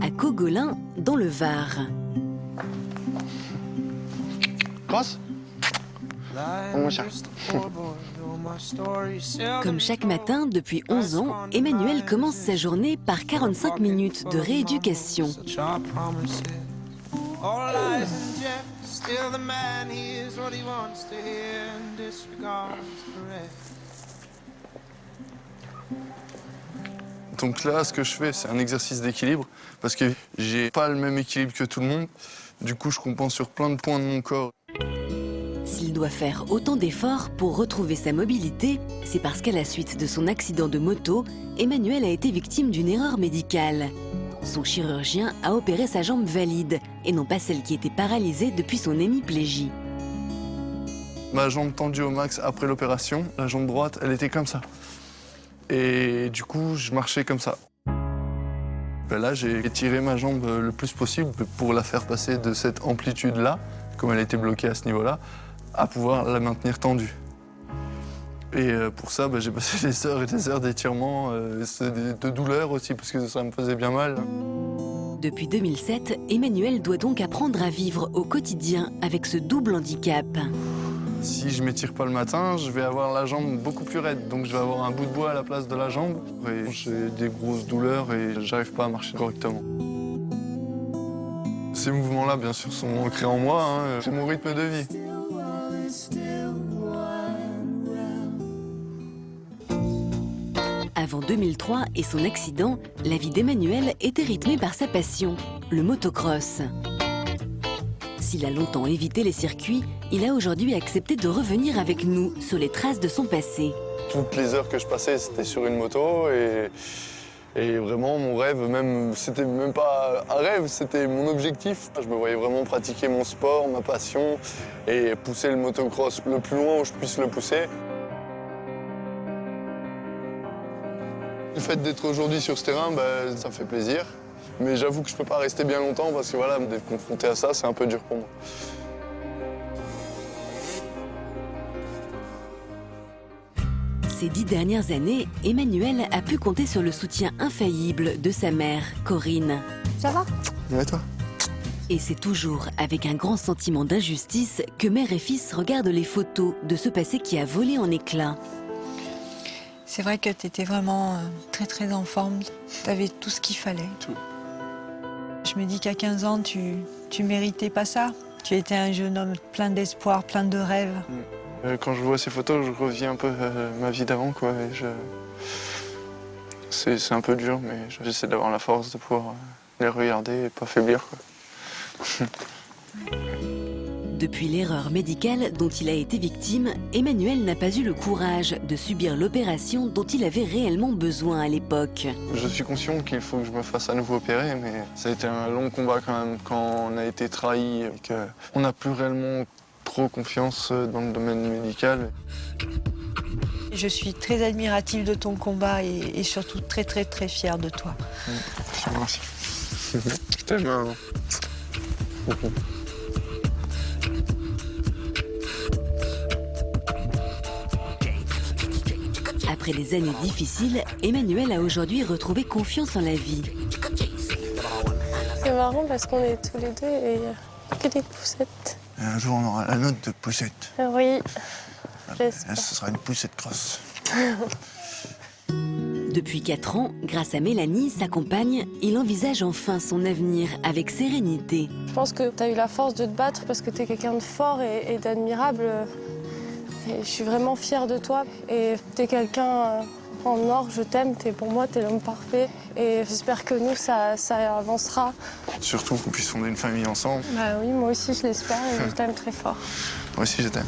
à Cogolin, dans le Var. Crosse. Mon chat. Comme chaque matin, depuis 11 ans, Emmanuel commence sa journée par 45 minutes de rééducation. Donc là, ce que je fais, c'est un exercice d'équilibre parce que j'ai pas le même équilibre que tout le monde. Du coup, je compense sur plein de points de mon corps. S'il doit faire autant d'efforts pour retrouver sa mobilité, c'est parce qu'à la suite de son accident de moto, Emmanuel a été victime d'une erreur médicale. Son chirurgien a opéré sa jambe valide et non pas celle qui était paralysée depuis son hémiplégie. Ma jambe tendue au max après l'opération, la jambe droite, elle était comme ça. Et du coup, je marchais comme ça. Ben là, j'ai étiré ma jambe le plus possible pour la faire passer de cette amplitude-là, comme elle était bloquée à ce niveau-là, à pouvoir la maintenir tendue. Et pour ça, j'ai passé des heures et des heures d'étirement, de douleur aussi, parce que ça me faisait bien mal. Depuis 2007, Emmanuel doit donc apprendre à vivre au quotidien avec ce double handicap. Si je m'étire pas le matin, je vais avoir la jambe beaucoup plus raide, donc je vais avoir un bout de bois à la place de la jambe. Et j'ai des grosses douleurs et j'arrive pas à marcher correctement. Ces mouvements-là, bien sûr, sont ancrés en moi, hein. C'est mon rythme de vie. Avant 2003 et son accident, la vie d'Emmanuel était rythmée par sa passion, le motocross. S'il a longtemps évité les circuits, il a aujourd'hui accepté de revenir avec nous sur les traces de son passé. Toutes les heures que je passais, c'était sur une moto et vraiment mon rêve, c'était même pas un rêve, c'était mon objectif. Je me voyais vraiment pratiquer mon sport, ma passion et pousser le motocross le plus loin où je puisse le pousser. Le fait d'être aujourd'hui sur ce terrain, ça fait plaisir. Mais j'avoue que je peux pas rester bien longtemps parce que voilà, d'être confronté à ça, c'est un peu dur pour moi. Ces 10 dernières années, Emmanuel a pu compter sur le soutien infaillible de sa mère, Corinne. Ça va? Et toi? Et c'est toujours avec un grand sentiment d'injustice que mère et fils regardent les photos de ce passé qui a volé en éclats. C'est vrai que tu étais vraiment très en forme. Tu avais tout ce qu'il fallait. Tout. Je me dis qu'à 15 ans, tu méritais pas ça. Tu étais un jeune homme plein d'espoir, plein de rêves. Quand je vois ces photos, je revis un peu ma vie d'avant, quoi. C'est un peu dur, mais j'essaie d'avoir la force de pouvoir les regarder et pas faiblir, quoi. Depuis l'erreur médicale dont il a été victime, Emmanuel n'a pas eu le courage de subir l'opération dont il avait réellement besoin à l'époque. Je suis conscient qu'il faut que je me fasse à nouveau opérer, mais ça a été un long combat quand même quand on a été trahi et qu'on n'a plus réellement trop confiance dans le domaine médical. Je suis très admirative de ton combat et surtout très fière de toi. Je te remercie. Je t'aime. Hein. Après des années difficiles, Emmanuel a aujourd'hui retrouvé confiance en la vie. C'est marrant parce qu'on est tous les deux et il n'y a que des poussettes. Et un jour, on aura la note de poussette. Oui, Là, j'espère. ce sera une poussette crosse. Depuis 4 ans, grâce à Mélanie, sa compagne, il envisage enfin son avenir avec sérénité. Je pense que tu as eu la force de te battre parce que tu es quelqu'un de fort et d'admirable. Et je suis vraiment fière de toi. Et tu es quelqu'un en or, je t'aime, pour moi, tu es l'homme parfait. Et j'espère que nous, ça avancera. Surtout qu'on puisse fonder une famille ensemble. Bah oui, moi aussi, je l'espère et je t'aime très fort. Moi aussi, je t'aime.